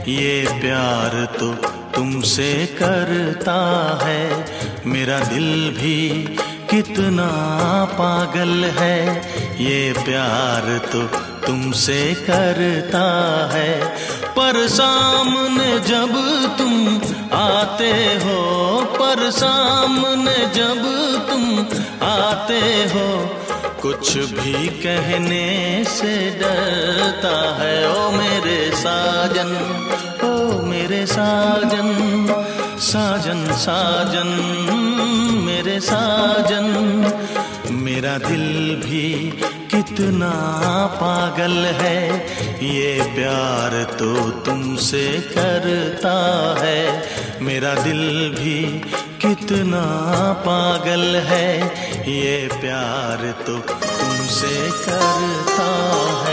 ये प्यार तो तुमसे करता है। मेरा दिल भी कितना पागल है, ये प्यार तो तुमसे करता है। पर सामने जब तुम आते हो, पर सामने जब तुम आते हो, कुछ भी कहने से डरता है। ओ मेरे साजन, ओ मेरे साजन, साजन साजन मेरे साजन। मेरा दिल भी कितना पागल है, ये प्यार तो तुमसे करता है। मेरा दिल भी कितना पागल है, ये प्यार तो तुमसे करता है।